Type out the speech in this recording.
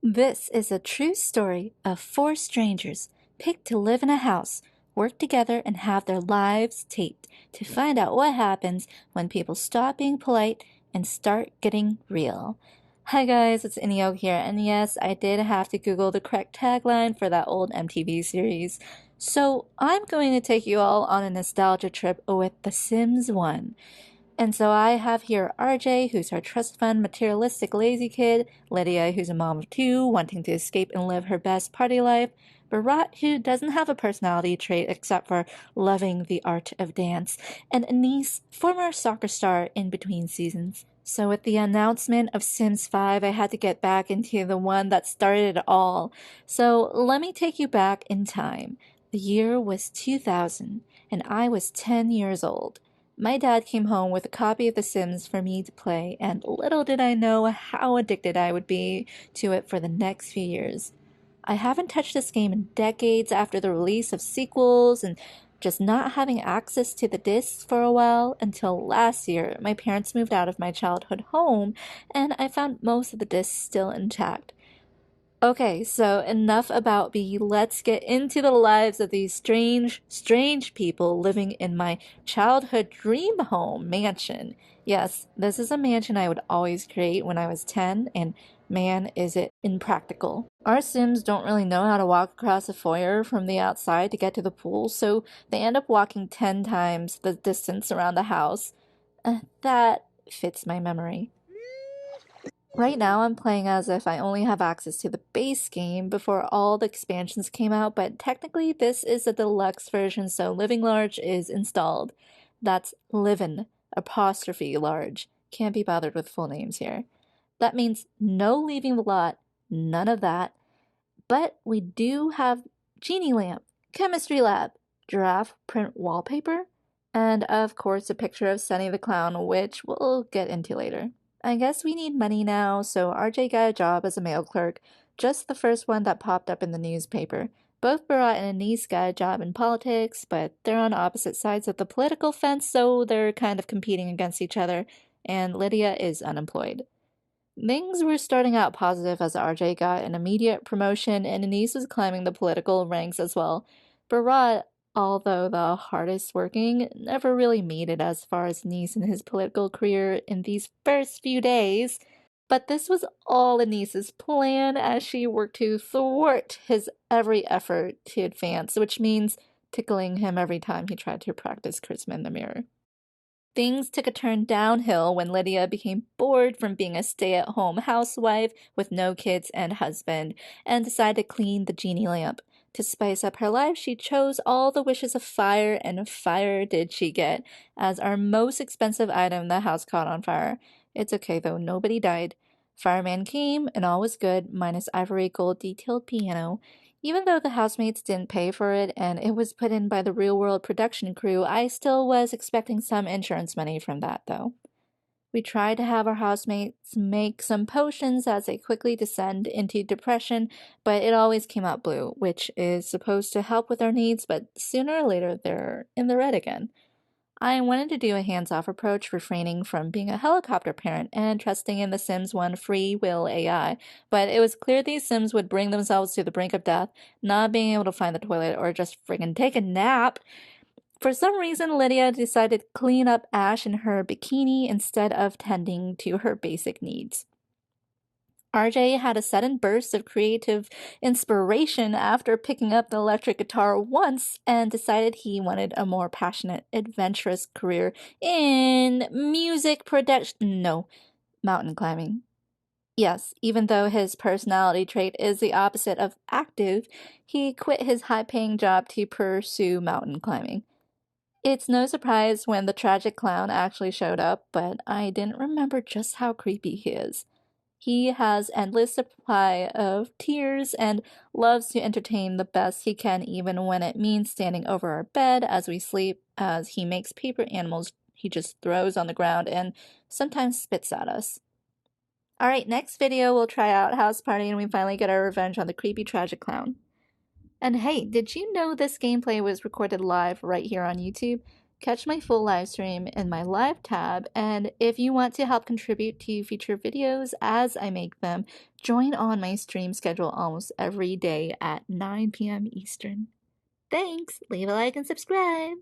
This is a true story of four strangers picked to live in a house, work together, and have their lives taped to find out what happens when people stop being polite and start getting real. Hi guys, it's inniyolk here, and yes, I did have to Google the correct tagline for that old MTV series. So I'm going to take you all on a nostalgia trip with The Sims 1. And so I have here RJ, who's our trust fund, materialistic, lazy kid, Lydia, who's a mom of two, wanting to escape and live her best party life, Barat, who doesn't have a personality trait except for loving the art of dance, and Anise, former soccer star in between seasons. So with the announcement of Sims 5, I had to get back into the one that started it all. So let me take you back in time. The year was 2000, and I was 10 years old. My dad came home with a copy of The Sims for me to play, and little did I know how addicted I would be to it for the next few years. I haven't touched this game in decades after the release of sequels and just not having access to the discs for a while until last year. My parents moved out of my childhood home, and I found most of the discs still intact. Okay, so enough about me. Let's get into the lives of these strange people living in my childhood dream home mansion. Yes, this is a mansion I would always create when I was 10, and man, is it impractical. Our Sims don't really know how to walk across a foyer from the outside to get to the pool, so they end up walking 10 times the distance around the house. That fits my memory. Right now, I'm playing as if I only have access to the base game before all the expansions came out, but technically this is a deluxe version, so Living Large is installed. That's Livin, apostrophe large. Can't be bothered with full names here. That means no leaving the lot, none of that. But we do have Genie Lamp, Chemistry Lab, Giraffe print wallpaper, and of course a picture of Sunny the Clown, which we'll get into later. I guess we need money now, so RJ got a job as a mail clerk, just the first one that popped up in the newspaper. Both Barat and Anise got a job in politics, but they're on opposite sides of the political fence, so they're kind of competing against each other, and Lydia is unemployed. Things were starting out positive as RJ got an immediate promotion and Anise was climbing the political ranks as well. Barat, although the hardest working, never really made it as far as Anise in his political career in these first few days. But this was all Anise's plan as she worked to thwart his every effort to advance, which means tickling him every time he tried to practice charisma in the mirror. Things took a turn downhill when Lydia became bored from being a stay-at-home housewife with no kids and husband, and decided to clean the genie lamp. To spice up her life, she chose all the wishes of fire, and fire did she get, as our most expensive item the house caught on fire. It's okay though, nobody died. Fireman came, and all was good, minus ivory gold detailed piano. Even though the housemates didn't pay for it and it was put in by the real world production crew, I still was expecting some insurance money from that though. We tried to have our housemates make some potions as they quickly descend into depression, but it always came out blue, which is supposed to help with our needs, but sooner or later they're in the red again. I wanted to do a hands-off approach, refraining from being a helicopter parent and trusting in the Sims 1 free will AI, but it was clear these Sims would bring themselves to the brink of death, not being able to find the toilet or just friggin' take a nap. For some reason, Lydia decided to clean up ash in her bikini instead of tending to her basic needs. RJ had a sudden burst of creative inspiration after picking up the electric guitar once and decided he wanted a more passionate, adventurous career in music production. No, mountain climbing. Yes, even though his personality trait is the opposite of active, he quit his high-paying job to pursue mountain climbing. It's no surprise when the tragic clown actually showed up, but I didn't remember just how creepy he is. He has endless supply of tears and loves to entertain the best he can even when it means standing over our bed as we sleep, as he makes paper animals he just throws on the ground and sometimes spits at us. Alright, next video we'll try out House Party and we finally get our revenge on the creepy tragic clown. And hey, did you know this gameplay was recorded live right here on YouTube? Catch my full live stream in my live tab, and if you want to help contribute to future videos as I make them, join on my stream schedule almost every day at 9 p.m. Eastern. Thanks! Leave a like and subscribe!